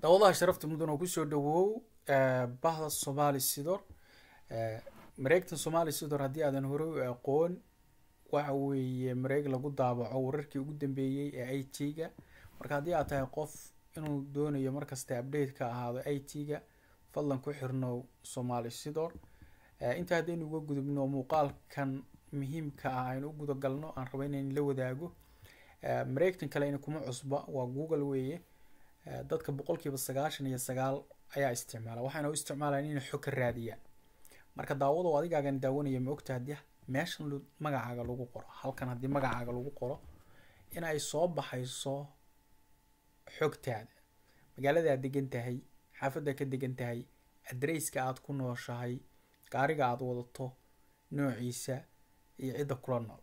dawadaha sharafta mudan oo kusoo dhawow bahda Somali Sidor mareegtan Somali Sidor haddii aadan hore u aqoon waxa weeye mareeg lagu daabaco wararkii ugu dambeeyay ee IT-ga marka haddii aad tahay qof inuu doonayo markasta update ka ahaado IT-ga fadlan ku xirnow Somali Sidor inta haddaynu uga gudubno muuqaalkan muhiimka ah aynu u guda galno aan rabo inaan la wadaago mareegtan kale in kuma cusba waa Google weeye dadka boqolkiiba 99 ayaa isticmaala waxaana u isticmaalaan inay xog ka raadiyaan marka daawado adigaagan daawanaya ma ogtahay hadii meeshan magacaaga lagu qoro halkan hadii magacaaga lagu qoro in ay soo baxayso xogtaada magaalada aad degan tahay xaafadda ka degan tahay addresska aad ku nooshahay gaariga aad wadato noociisa iyo cida kula nool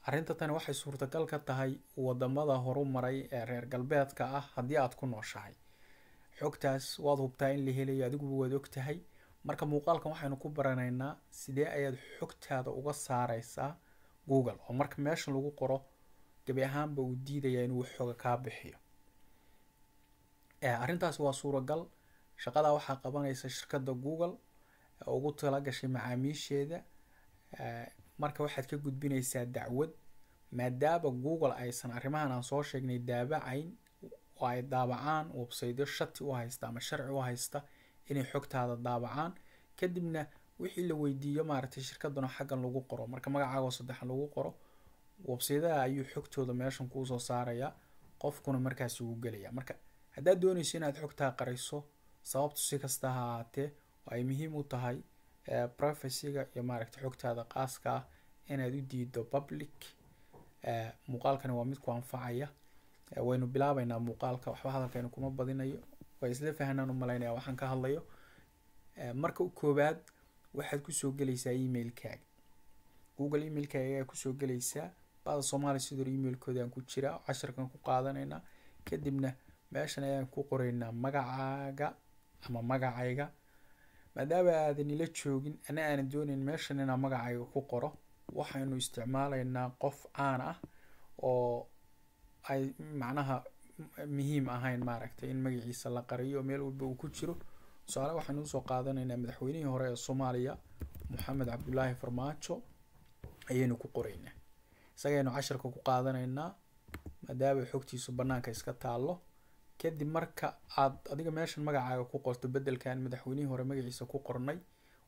arrinta tan waxay suurtagal ka tahay wadamada horumaray ee reer galbeedka ah haddii aad ku nooshahay xogtaas waad hubtaa in la helayo adigu waad ogtahay marka muuqaalkan waxaynu ku baranaynaa sidee ayaad xogtaada uga saaraysaa Google oo marka meesha lagu qoro gabi ahaanba uu diidayaa inuu xog ka bixiyo arrintaas waa suuragal shaqada waxa qabanaysa shirkadda Google oo ugu tala gashay macaamiisheeda marka waxaad ka gudbinaysaa dacwad maadaama Google aysan arrimahan aan soo sheegnay daabacayn oo ay daabacaan website shati u haysta ama sharci u haysta inay xogtaada daabacaan kadibna wixii la weydiiyo maaragtay shirkadana xaggan lagu qoro marka magacaaga saddexan lagu qoro website-da ayuu xogtooda meeshan ku soo saaraya qofkuna markaas uu galaya marka haddaad doonayso inaad xogtaa qarayso sababtu si kasta ha ahaatee ay muhiim u tahay privacy-ga iyo maaragtay xogtaada qaaska ah inaad u diido public muuqaalkani waa mid ku anfacaya waynu bilaabaynaa muuqaalka waxba hadalkaynu kuma badinayo way isla fahanaan u malaynaya waxaan ka hadlayo marka koobaad waxaad ku soo galaysaa email-kaaga Google email-kaaga ayaa ku soo galaysaa bahda Somali Sidor email-kooda aan ku jira casharkan ku qaadanaynaa kadibna meeshan ayaan ku qoraynaa magacaaga ama magacayga maadaama aadan ila joogin ana aan doonin meeshan inaan magacayga ku qoro waxaynu isticmaalaynaa qof aan ah oo ay macnaha muhiim ahayn maaragtay in magaciisa la qariyo meel walba uu ku jiro su'aalo waxaanu soo qaadanaynaa madaxweynihii hore ee Soomaaliya Maxamed Cabdullaahi Farmaajo ayaynu ku qoraynaa isagaynu casharka ku qaadanaynaa maadaama xogtiisu banaanka iska taalo kadib marka aad adiga meeshan magacaaga ku qorto bedelkan madaxweynihii hore magaciisa ku qornay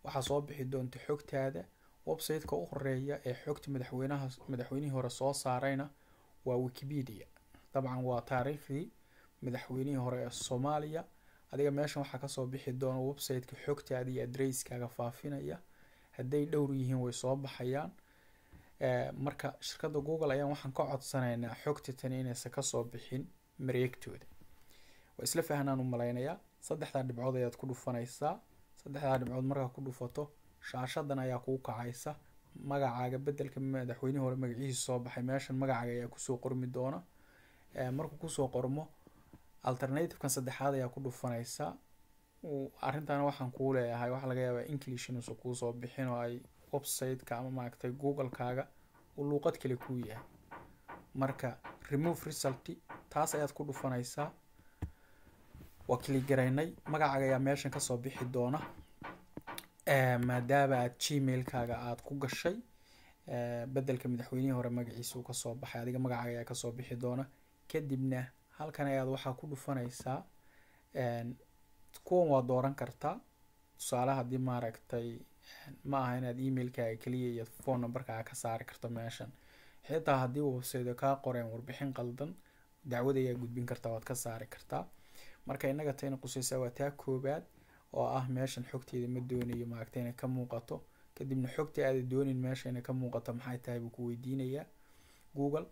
waxa soo bixi doonta xogtaada website-ka u horeeya ee xogta madaxweynihii hore soo saarayna waa Wikipedia طبعا waa taariikhdii madaxweynihii hore ee Soomaaliya adiga meeshan waxa ka soo bixi doona website-ka xogtaada iyo address-kaaga faafinaya haday dhowr yihiin way soo baxayaan marka shirkadda Google ayaan waxaan ka codsanaynaa xogta tan inaysan ka soo bixin mareegtooda way isla fahanaan u malaynaya saddexda dhibcood ayaad ku dhufanaysaa saddexda dhibcood marka ku dhufato shaashadan ayaa ku kacaysa magacaaga bedelka madaxweynihii hore magaciisa soo baxay meeshan magacaaga ayaa ku soo qormi doona markuu ku soo qormo alternative-kan saddexaad ayaa ku dhufanaysa arrintan waxaan ku leeyahay waxa laga yaabaa English inuu ku soo bixin oo ay website-ka ama maaragtay Google-kaaga uu luqad kale ku yahay marka remove result taas ayaad ku dhufanaysaa waa click garaynay magacaaga ayaa meeshan ka soo bixi doona maadaama aad Gmail-kaaga aad ku gashay bedelka madaxweynihii hore magaciisa uu ka soo baxay adiga magacaaga ayaa ka soo bixi doona kadibna halkan ayaad waxa ku dhufanaysaa kuwan waa dooran kartaa tusaale haddii maaragtay ma aha inaad email-kaaga kaliya iyo phone number-kaaga ka saari karto meeshan xitaa haddii website ka qoreen warbixin qaldan dacwad ayaa gudbin kartaa waad ka saari kartaa marka inaga tayna qusaysa waa taa koobaad oo ah meeshan xogteeda ma doonayo maaragtay inay ka muuqato kadibna xogta aad doonin meesha inay ka muuqato maxay tahay buu ku weydiinayaa Google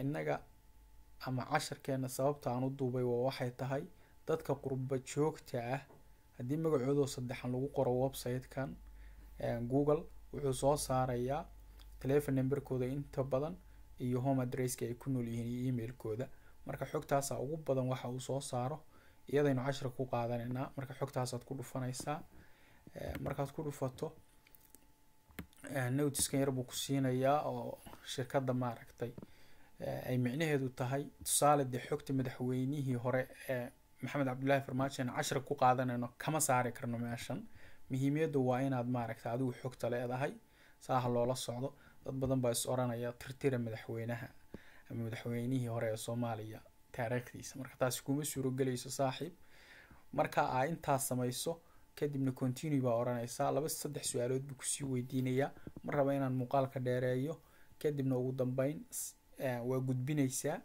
inaga ama casharkeena sababta aan u duubay waxay tahay dadka qurba joogta ah haddii magacooda saddexan lagu qoro website-kan Google wuxuu soo saarayaa telephone number-kooda inta badan iyo home address-ka ay ku nool yihiin iyo email-kooda marka xogtaas ugu badan waxa uu soo saaro iyadaynu cashar ku qaadanaynaa marka xogtaas aad ku dhufanaysaa markaad ku dhufato notice-kan yar buu ku siinayaa oo shirkadda maaragtay ay micnaheedu tahay tusaale xogta madaxweynihii hore ee maxamed cabdullaahi farmaajo aan cashar ku qaadanayno kama saari karno meeshan. muhiimiyaddu waa inaad maaragta adigu xogta leedahay, saaha loola socdo. dad badan baa is oranaya tirtira madaxweynaha ama madaxweynihii hore ee Soomaaliya taariikhdiisa, marka taasi kuma suuragelayso saaxiib. marka aa intaas samayso kadibna continue baa oranaysaa. 2-3 su'aalood buu kusii weydiinayaa. mar raba inaan muuqaalka dheereeyo, kadibna ugu dambeyn waa gudbinaysaa.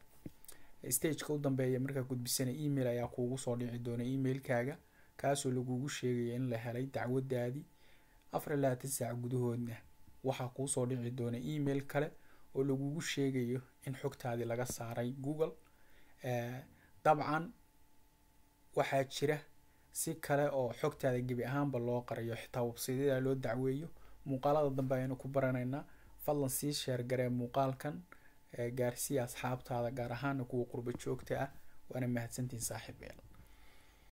stageka u dambeeya markaa gudbisana email ayaa kuugu soo dhici doona emailkaaga, kaasoo lagugu sheegaya in la helay dacwadaadii. 24 saac gudahoodna waxaa kuu soo dhici doona email kale oo lagugu sheegayo in xogtaadii laga saaray Google. dabcan waxaa jira si kale oo xogtaada gebi ahaanba loo qariyo, xitaa website-yada loo dacweeyo. muuqaalada dambe ayaynu ku baranaynaa. fadlan sii share garee muuqaalkan, gaarsii asxaabtaada gaar ahaan kuwa qurbo joogta ah. waana mahadsantihiin saaxiibayaal.